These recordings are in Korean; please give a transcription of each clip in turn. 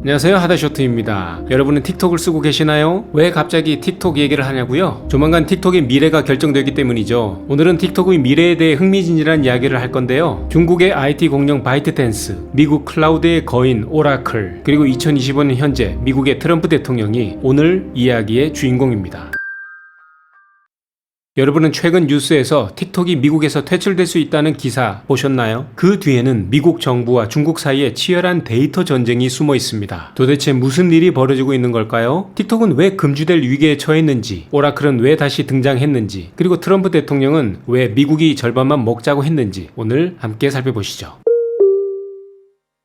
안녕하세요, 하다쇼트입니다. 여러분은 틱톡을 쓰고 계시나요? 왜 갑자기 틱톡 얘기를 하냐고요? 조만간 틱톡의 미래가 결정되기 때문이죠. 오늘은 틱톡의 미래에 대해 흥미진진한 이야기를 할 건데요. 중국의 IT 공룡 바이트댄스, 미국 클라우드의 거인 오라클, 그리고 2025년 현재 미국의 트럼프 대통령이 오늘 이야기의 주인공입니다. 여러분은 최근 뉴스에서 틱톡이 미국에서 퇴출될 수 있다는 기사 보셨나요? 그 뒤에는 미국 정부와 중국 사이에 치열한 데이터 전쟁이 숨어 있습니다. 도대체 무슨 일이 벌어지고 있는 걸까요? 틱톡은 왜 금지될 위기에 처했는지, 오라클은 왜 다시 등장했는지, 그리고 트럼프 대통령은 왜 미국이 절반만 먹자고 했는지 오늘 함께 살펴보시죠.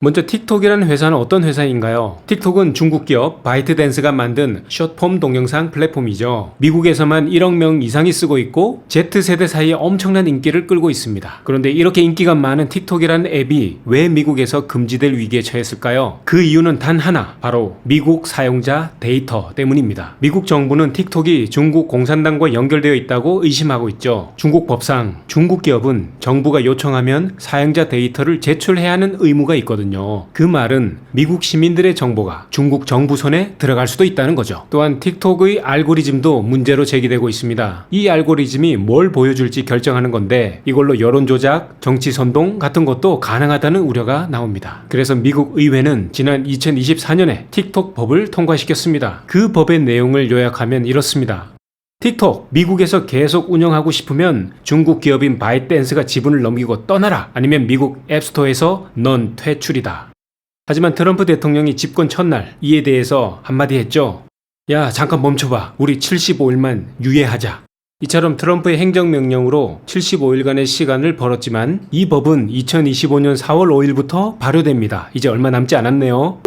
먼저 틱톡이라는 회사는 어떤 회사인가요? 틱톡은 중국 기업 바이트댄스가 만든 숏폼 동영상 플랫폼이죠. 미국에서만 1억 명 이상이 쓰고 있고 Z세대 사이에 엄청난 인기를 끌고 있습니다. 그런데 이렇게 인기가 많은 틱톡이라는 앱이 왜 미국에서 금지될 위기에 처했을까요? 그 이유는 단 하나, 바로 미국 사용자 데이터 때문입니다. 미국 정부는 틱톡이 중국 공산당과 연결되어 있다고 의심하고 있죠. 중국 법상 중국 기업은 정부가 요청하면 사용자 데이터를 제출해야 하는 의무가 있거든요. 그 말은 미국 시민들의 정보가 중국 정부 손에 들어갈 수도 있다는 거죠. 또한 틱톡의 알고리즘도 문제로 제기되고 있습니다. 이 알고리즘이 뭘 보여줄지 결정하는 건데 이걸로 여론 조작, 정치 선동 같은 것도 가능하다는 우려가 나옵니다. 그래서 미국 의회는 지난 2024년에 틱톡 법을 통과시켰습니다. 그 법의 내용을 요약하면 이렇습니다. 틱톡, 미국에서 계속 운영하고 싶으면 중국 기업인 바이트댄스가 지분을 넘기고 떠나라. 아니면 미국 앱스토어에서 넌 퇴출이다. 하지만 트럼프 대통령이 집권 첫날 이에 대해서 한마디 했죠. 야, 잠깐 멈춰봐. 우리 75일만 유예하자. 이처럼 트럼프의 행정명령으로 75일간의 시간을 벌었지만 이 법은 2025년 4월 5일부터 발효됩니다. 이제 얼마 남지 않았네요.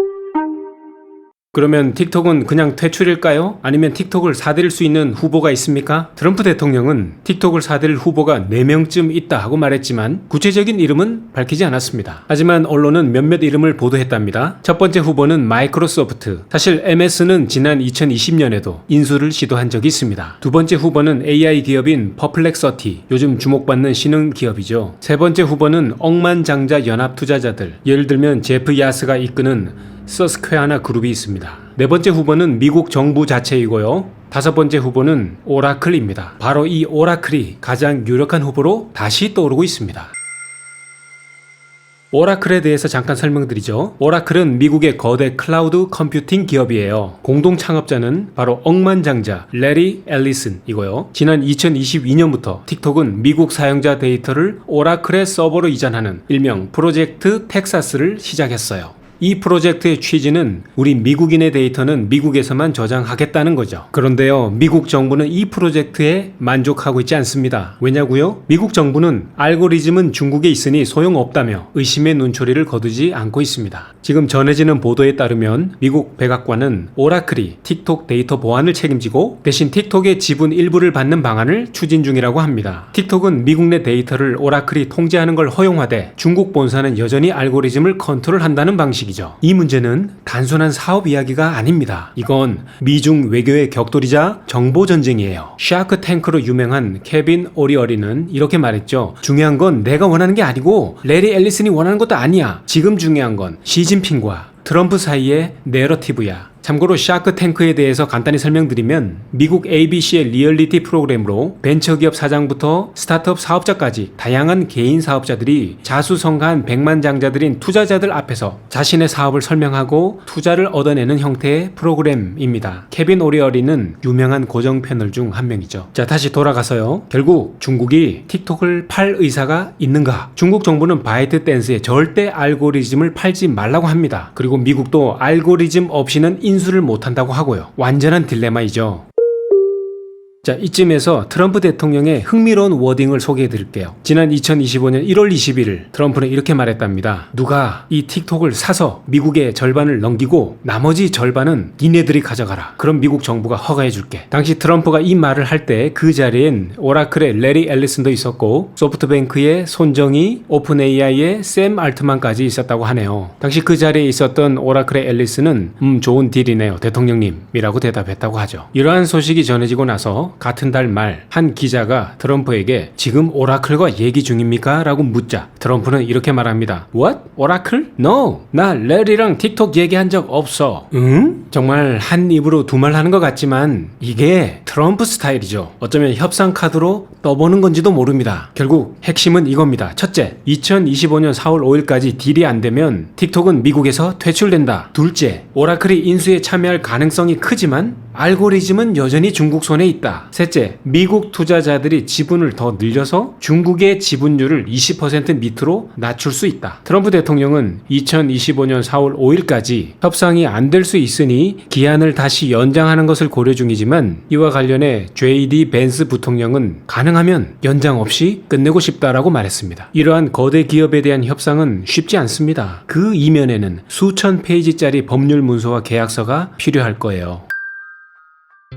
그러면 틱톡은 그냥 퇴출일까요? 아니면 틱톡을 사들일 수 있는 후보가 있습니까? 트럼프 대통령은 틱톡을 사들일 후보가 4명쯤 있다 하고 말했지만 구체적인 이름은 밝히지 않았습니다. 하지만 언론은 몇몇 이름을 보도했답니다. 첫 번째 후보는 마이크로소프트. 사실 MS는 지난 2020년에도 인수를 시도한 적이 있습니다. 두 번째 후보는 AI 기업인 퍼플렉서티. 요즘 주목받는 신흥 기업이죠. 세 번째 후보는 억만장자 연합 투자자들. 예를 들면 제프 야스가 이끄는 서스퀘어나 그룹이 있습니다. 네 번째 후보는 미국 정부 자체이고요. 다섯 번째 후보는 오라클입니다. 바로 이 오라클이 가장 유력한 후보로 다시 떠오르고 있습니다. 오라클에 대해서 잠깐 설명드리죠. 오라클은 미국의 거대 클라우드 컴퓨팅 기업이에요. 공동 창업자는 바로 억만장자 레리 앨리슨이고요. 지난 2022년부터 틱톡은 미국 사용자 데이터를 오라클의 서버로 이전하는 일명 프로젝트 텍사스를 시작했어요. 이 프로젝트의 취지는 우리 미국인의 데이터는 미국에서만 저장하겠다는 거죠. 그런데요, 미국 정부는 이 프로젝트에 만족하고 있지 않습니다. 왜냐고요? 미국 정부는 알고리즘은 중국에 있으니 소용없다며 의심의 눈초리를 거두지 않고 있습니다. 지금 전해지는 보도에 따르면 미국 백악관은 오라클이 틱톡 데이터 보안을 책임지고 대신 틱톡의 지분 일부를 받는 방안을 추진 중이라고 합니다. 틱톡은 미국 내 데이터를 오라클이 통제하는 걸 허용하되 중국 본사는 여전히 알고리즘을 컨트롤한다는 방식이죠. 이 문제는 단순한 사업 이야기가 아닙니다. 이건 미중 외교의 격돌이자 정보 전쟁이에요. 샤크 탱크로 유명한 케빈 오리어리는 이렇게 말했죠. 중요한 건 내가 원하는 게 아니고 레리 앨리슨이 원하는 것도 아니야. 지금 중요한 건 시진핑과 트럼프 사이의 내러티브야. 참고로 샤크 탱크에 대해서 간단히 설명드리면 미국 ABC의 리얼리티 프로그램으로 벤처기업 사장부터 스타트업 사업자까지 다양한 개인 사업자들이 자수성가한 백만장자들인 투자자들 앞에서 자신의 사업을 설명하고 투자를 얻어내는 형태의 프로그램입니다. 케빈 오리어리는 유명한 고정 패널 중 한 명이죠. 자, 다시 돌아가서요. 결국 중국이 틱톡을 팔 의사가 있는가? 중국 정부는 바이트댄스에 절대 알고리즘을 팔지 말라고 합니다. 그리고 미국도 알고리즘 없이는 인수를 못한다고 하고요. 완전한 딜레마이죠. 자, 이쯤에서 트럼프 대통령의 흥미로운 워딩을 소개해 드릴게요. 지난 2025년 1월 21일 트럼프는 이렇게 말했답니다. 누가 이 틱톡을 사서 미국의 절반을 넘기고 나머지 절반은 니네들이 가져가라. 그럼 미국 정부가 허가해 줄게. 당시 트럼프가 이 말을 할 때 그 자리엔 오라클의 레리 앨리슨도 있었고 소프트뱅크의 손정희, 오픈AI의 샘 알트만까지 있었다고 하네요. 당시 그 자리에 있었던 오라클의 앨리슨은 좋은 딜이네요 대통령님 이라고 대답했다고 하죠. 이러한 소식이 전해지고 나서 같은 달 말 한 기자가 트럼프에게 지금 오라클과 얘기 중입니까? 라고 묻자 트럼프는 이렇게 말합니다. What? 오라클? No! 나 래리랑 틱톡 얘기한 적 없어. 응? 정말 한 입으로 두 말 하는 것 같지만 이게 트럼프 스타일이죠. 어쩌면 협상 카드로 떠보는 건지도 모릅니다. 결국 핵심은 이겁니다. 첫째, 2025년 4월 5일까지 딜이 안 되면 틱톡은 미국에서 퇴출된다. 둘째, 오라클이 인수에 참여할 가능성이 크지만 알고리즘은 여전히 중국 손에 있다. 셋째, 미국 투자자들이 지분을 더 늘려서 중국의 지분율을 20% 밑으로 낮출 수 있다. 트럼프 대통령은 2025년 4월 5일까지 협상이 안 될 수 있으니 기한을 다시 연장하는 것을 고려 중이지만 이와 관련해 JD 벤스 부통령은 가능하면 연장 없이 끝내고 싶다라고 말했습니다. 이러한 거대 기업에 대한 협상은 쉽지 않습니다. 그 이면에는 수천 페이지짜리 법률 문서와 계약서가 필요할 거예요.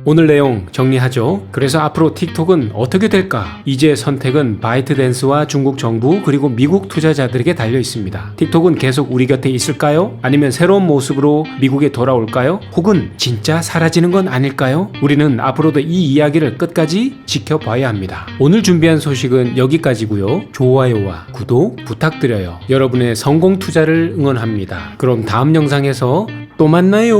오늘 내용 정리하죠. 그래서 앞으로 틱톡은 어떻게 될까? 이제 선택은 바이트댄스와 중국 정부 그리고 미국 투자자들에게 달려 있습니다. 틱톡은 계속 우리 곁에 있을까요? 아니면 새로운 모습으로 미국에 돌아올까요? 혹은 진짜 사라지는 건 아닐까요? 우리는 앞으로도 이 이야기를 끝까지 지켜봐야 합니다. 오늘 준비한 소식은 여기까지고요. 좋아요와 구독 부탁드려요. 여러분의 성공 투자를 응원합니다. 그럼 다음 영상에서 또 만나요.